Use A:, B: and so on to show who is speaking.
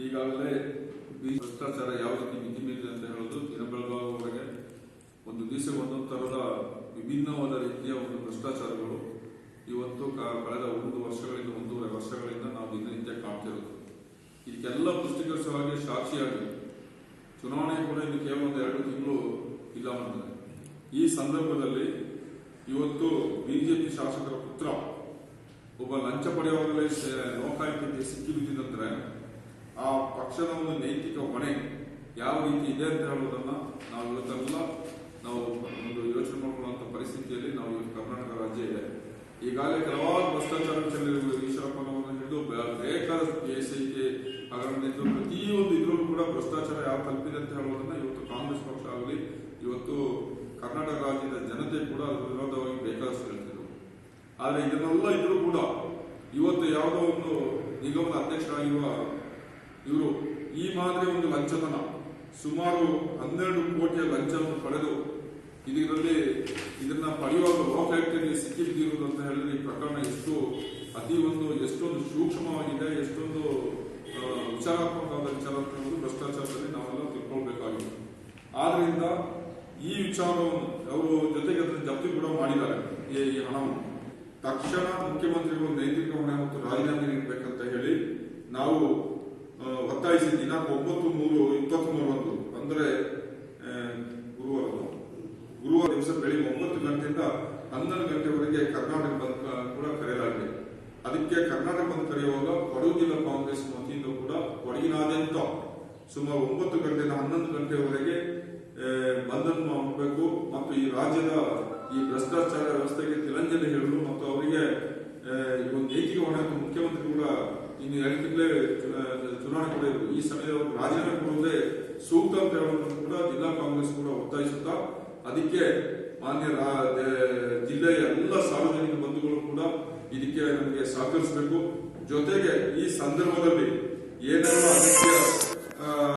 A: ಈಗಾಗಲೇ ಭ್ರಷ್ಟಾಚಾರ ಯಾವ ರೀತಿ ಮಿತಿ ಮೀರಿದೆ ಅಂತ ಹೇಳೋದು ದಿನ ಬೆಳಗಾಗುವವರೆಗೆ ಒಂದು ದಿವಸ ಒಂದೊಂದು ತರದ ವಿಭಿನ್ನವಾದ ರೀತಿಯ ಒಂದು ಭ್ರಷ್ಟಾಚಾರಗಳು ಇವತ್ತು ಕಳೆದ 1 ವರ್ಷಗಳಿಂದ 1.5 ವರ್ಷಗಳಿಂದ ನಾವು ದಿನನಿತ್ಯ ಕಾಣ್ತಿರೋದು. ಇದಕ್ಕೆಲ್ಲ ಪುಷ್ಟೀಕರಿಸುವಾಗೆ ಸಾಕ್ಷಿಯಾಗಿ ಚುನಾವಣೆ ಕೂಡ ಇನ್ನು ಕೇವಲ 1-2 ತಿಂಗಳು ಇಲ್ಲ ಬಂದಿದೆ. ಈ ಸಂದರ್ಭದಲ್ಲಿ ಇವತ್ತು ಬಿಜೆಪಿ ಶಾಸಕರ ಪುತ್ರ ಒಬ್ಬ ಲಂಚ ಪಡೆಯುವಾಗಲೇ ಲೋಕಾಯುಕ್ತಕ್ಕೆ ಸಿಕ್ಕಿ ಬಿದ್ದಿದ್ದಂದ್ರೆ ಆ ಪಕ್ಷದ ಒಂದು ನೈತಿಕ ಹೊಣೆ ಯಾವ ರೀತಿ ಇದೆ ಅಂತ ಹೇಳೋದನ್ನ ನಾವು ಇವತ್ತೆಲ್ಲ ನಾವು ಒಂದು ಯೋಚನೆ ಮಾಡಿಕೊಳ್ಳುವಂತ ಪರಿಸ್ಥಿತಿಯಲ್ಲಿ ನಾವು ಇವತ್ತು ಕರ್ನಾಟಕ ರಾಜ್ಯ ಇದೆ. ಈಗಾಗಲೇ ಕೆಲವಾರು ಭ್ರಷ್ಟಾಚಾರ ಈಶ್ವರಪ್ಪನವರನ್ನು ಹಿಡಿದು ಬೇಕಾದ PSIಗೆ ಹಗರಣದಿಂದ ಪ್ರತಿಯೊಂದು ಇದರಲ್ಲೂ ಕೂಡ ಭ್ರಷ್ಟಾಚಾರ ಯಾವ ತಲುಪಿದೆ ಅಂತ ಹೇಳೋದನ್ನ ಇವತ್ತು ಕಾಂಗ್ರೆಸ್ ಪಕ್ಷ ಆಗಲಿ ಇವತ್ತು ಕರ್ನಾಟಕ ರಾಜ್ಯದ ಜನತೆ ಕೂಡ ಅದರ ವಿರೋಧವಾಗಿ ಬೇಕಾದಷ್ಟು ಹೇಳ್ತಿದ್ರು. ಆದರೆ ಇದನ್ನೆಲ್ಲ ಇದ್ರೂ ಕೂಡ ಇವತ್ತು ಯಾವುದೋ ಒಂದು ನಿಗಮದ ಅಧ್ಯಕ್ಷರಾಗಿರುವ ಇವರು ಈ ಮಾದರಿ ಒಂದು ಲಂಚತನ ಸುಮಾರು 12 ಕೋಟಿಯ ಲಂಚವನ್ನು ಪಡೆದು ಇದರಲ್ಲಿ ಇದನ್ನ ಪಡೆಯುವಾಗ ಲೋಕಾಯುಕ್ತರಿಗೆ ಸಿಕ್ಕಿ ಬಿದ್ದಿರುವುದು ಅಂತ ಹೇಳಿದ್ರೆ ಈ ಪ್ರಕರಣ ಎಷ್ಟೊಂದು ಸೂಕ್ಷ್ಮವಾಗಿದೆ, ಎಷ್ಟೊಂದು ವಿಚಾರಾತ್ಮಕವಾದ ವಿಚಾರ ಅಂತ ಹೇಳೋದು ಭ್ರಷ್ಟಾಚಾರದಲ್ಲಿ ನಾವೆಲ್ಲ ತಿಳ್ಕೊಳ್ಬೇಕಾಗಿದೆ. ಆದ್ರಿಂದ ಈ ವಿಚಾರವನ್ನು ಅವರು ಜೊತೆಗೆ ಅದನ್ನು ಜಪ್ತಿ ಕೂಡ ಮಾಡಿದ್ದಾರೆ. ಈ ಹಣವನ್ನು ತಕ್ಷಣ ಮುಖ್ಯಮಂತ್ರಿಗಳು ನೈತಿಕ ಹೊಣೆ ಮತ್ತು ರಾಜೀನಾಮೆ ನೀಡಬೇಕಂತ ಹೇಳಿ ನಾವು ಒತ್ತಾಯಿಸಿ ದಿನಾಂಕ 9/3/23 ಅಂದ್ರೆ ಗುರುವಾರ ದಿವಸ ಬೆಳಿಗ್ಗೆ 9 ಗಂಟೆಯಿಂದ 12 ಗಂಟೆವರೆಗೆ ಕರ್ನಾಟಕ ಬಂದ್ ಕೂಡ ಕರೆಯಲಾಗಿದೆ. ಅದಕ್ಕೆ ಕರ್ನಾಟಕ ಬಂದ್ ಕರೆಯುವಾಗ ಕೊಡಗು ಜಿಲ್ಲಾ ಕಾಂಗ್ರೆಸ್ ವತಿಯಿಂದ ಕೂಡ ಕೊಡಗಿನಾದ್ಯಂತ ಸುಮಾರು 9 ಗಂಟೆಯಿಂದ 11 ಗಂಟೆವರೆಗೆ ಬಂದ್ ಅನ್ನು ಮಾಡಬೇಕು ಮತ್ತು ಈ ರಾಜ್ಯದ ಈ ಭ್ರಷ್ಟಾಚಾರ ವ್ಯವಸ್ಥೆಗೆ ತಿರಂಜಲಿ ಹೇಳಲು ಮತ್ತು ಅವರಿಗೆ ಒಂದು ನೈತಿಕ ಹೊಣೆ ಮತ್ತು ಮುಖ್ಯಮಂತ್ರಿ ಕೂಡ ಇನ್ನು 2 ತಿಂಗಳೇ ಚುನಾವಣೆ ಕೂಡ ಇರುವುದು. ಈ ಸಮಯದಲ್ಲಿ ರಾಜೀನಾಮೆ ಕೊಡುವುದೇ ಸೂಕ್ತ ಅಂತ ಹೇಳೋದನ್ನು ಕೂಡ ಜಿಲ್ಲಾ ಕಾಂಗ್ರೆಸ್ ಕೂಡ ಒತ್ತಾಯಿಸುತ್ತಾ ಅದಕ್ಕೆ ಮಾನ್ಯ ಜಿಲ್ಲೆಯ ಎಲ್ಲ ಸಾರ್ವಜನಿಕ ಬಂಧುಗಳು ಕೂಡ ಇದಕ್ಕೆ ನಮಗೆ ಸಹಕರಿಸಬೇಕು. ಜೊತೆಗೆ ಈ ಸಂದರ್ಭದಲ್ಲಿ ಏನೆಲ್ಲ ಅದಕ್ಕೆ